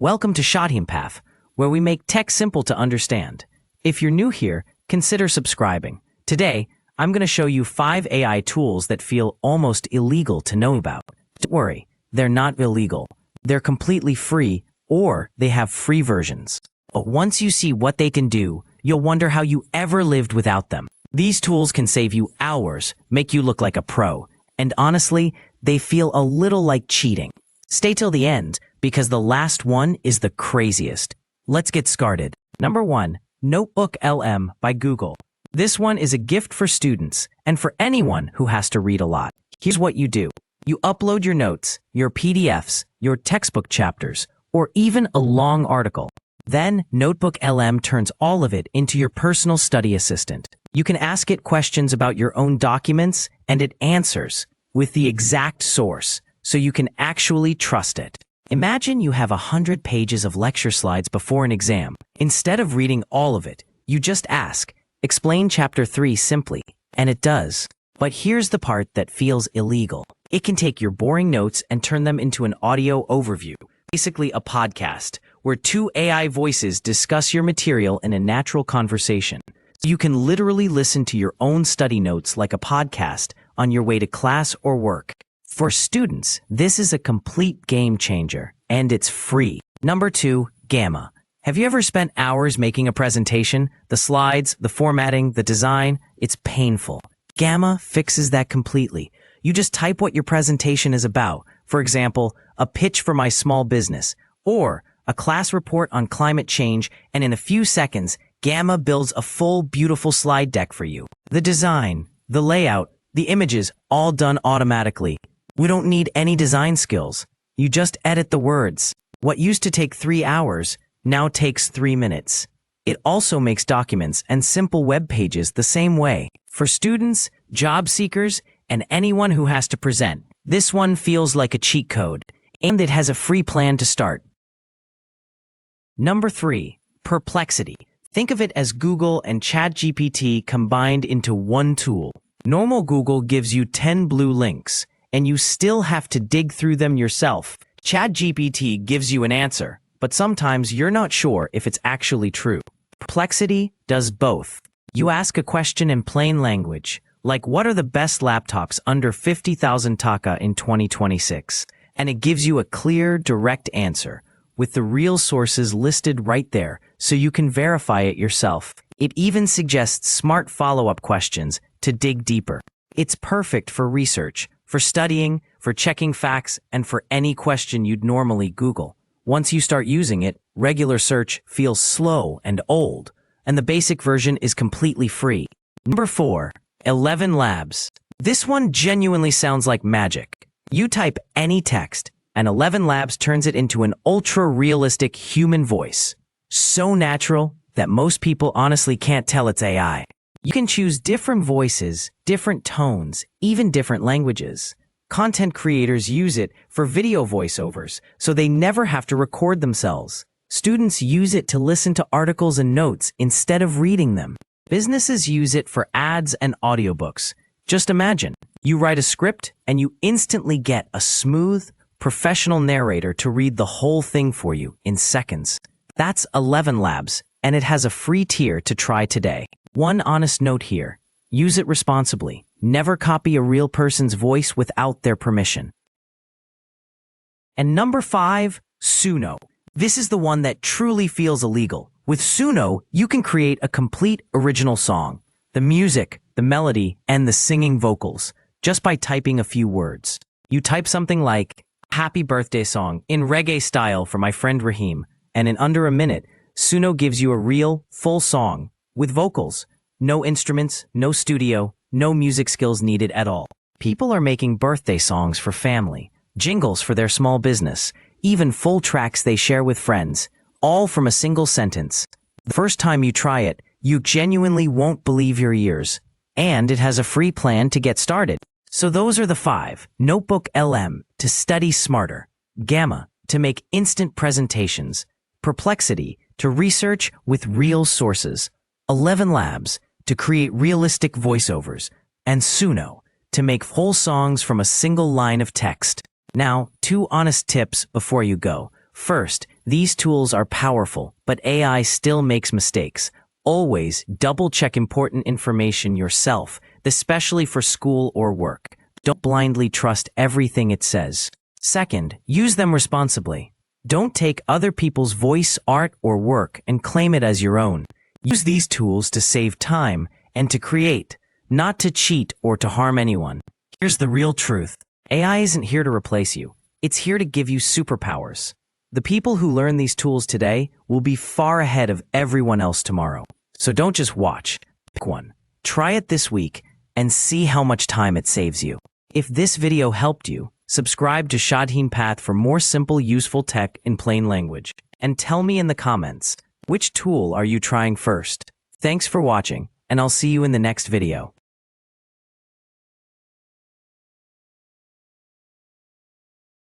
Welcome to SHADHINPATH, where we make tech simple to understand. If you're new here, consider subscribing. Today, I'm going to show you 5 AI tools that feel almost illegal to know about. Don't worry, they're not illegal. They're completely free, or they have free versions. But once you see what they can do, you'll wonder how you ever lived without them. These tools can save you hours, make you look like a pro, and honestly, they feel a little like cheating. Stay till the end, because the last one is the craziest. Let's get started. Number 1, NotebookLM by Google. This one is a gift for students and for anyone who has to read a lot. Here's what you do. You upload your notes, your PDFs, your textbook chapters, or even a long article. Then NotebookLM turns all of it into your personal study assistant. You can ask it questions about your own documents, and it answers with the exact source, so you can actually trust it. Imagine you have 100 pages of lecture slides before an exam. Instead of reading all of it, you just ask, explain chapter 3 simply, and it does. But here's the part that feels illegal. It can take your boring notes and turn them into an audio overview, basically a podcast, where 2 AI voices discuss your material in a natural conversation. So you can literally listen to your own study notes like a podcast on your way to class or work. For students, this is a complete game changer, and it's free. Number 2, Gamma. Have you ever spent hours making a presentation? The slides, the formatting, the design, it's painful. Gamma fixes that completely. You just type what your presentation is about. For example, a pitch for my small business, or a class report on climate change, and in a few seconds, Gamma builds a full, beautiful slide deck for you. The design, the layout, the images, all done automatically. We don't need any design skills. You just edit the words. What used to take 3 hours now takes 3 minutes. It also makes documents and simple web pages the same way. For students, job seekers, and anyone who has to present, this one feels like a cheat code, and it has a free plan to start. Number 3, Perplexity. Think of it as Google and ChatGPT combined into one tool. Normal Google gives you 10 blue links, and you still have to dig through them yourself. ChatGPT gives you an answer, but sometimes you're not sure if it's actually true. Perplexity does both. You ask a question in plain language, like what are the best laptops under 50,000 taka in 2026? And it gives you a clear, direct answer, with the real sources listed right there, so you can verify it yourself. It even suggests smart follow-up questions to dig deeper. It's perfect for research, for studying, for checking facts, and for any question you'd normally Google. Once you start using it, regular search feels slow and old, and the basic version is completely free. Number 4, ElevenLabs. This one genuinely sounds like magic. You type any text, and ElevenLabs turns it into an ultra-realistic human voice. So natural that most people honestly can't tell it's AI. You can choose different voices, different tones, even different languages. Content creators use it for video voiceovers, so they never have to record themselves. Students use it to listen to articles and notes instead of reading them. Businesses use it for ads and audiobooks. Just imagine, you write a script and you instantly get a smooth, professional narrator to read the whole thing for you in seconds. That's ElevenLabs, and it has a free tier to try today. One honest note here, use it responsibly. Never copy a real person's voice without their permission. And number 5, Suno. This is the one that truly feels illegal. With Suno, you can create a complete original song. The music, the melody, and the singing vocals, just by typing a few words. You type something like, happy birthday song, in reggae style for my friend Raheem, and in under a minute, Suno gives you a real, full song, with vocals. No instruments, no studio, no music skills needed at all. People are making birthday songs for family, jingles for their small business, even full tracks they share with friends, all from a single sentence. The first time you try it, you genuinely won't believe your ears. And it has a free plan to get started. So those are the 5. NotebookLM, to study smarter. Gamma, to make instant presentations. Perplexity, to research with real sources. ElevenLabs, to create realistic voiceovers. And Suno, to make whole songs from a single line of text. Now, 2 honest tips before you go. First, These tools are powerful, but AI still makes mistakes. Always double-check important information yourself, especially for school or work. Don't blindly trust everything it says. Second, use them responsibly. Don't take other people's voice, art, or work and claim it as your own. Use these tools to save time and to create, not to cheat or to harm anyone. Here's the real truth. AI isn't here to replace you. It's here to give you superpowers. The people who learn these tools today will be far ahead of everyone else tomorrow. So don't just watch. Pick one. Try it this week and see how much time it saves you. If this video helped you, subscribe to SHADHINPATH for more simple, useful tech in plain language. And tell me in the comments, which tool are you trying first? Thanks for watching, and I'll see you in the next video.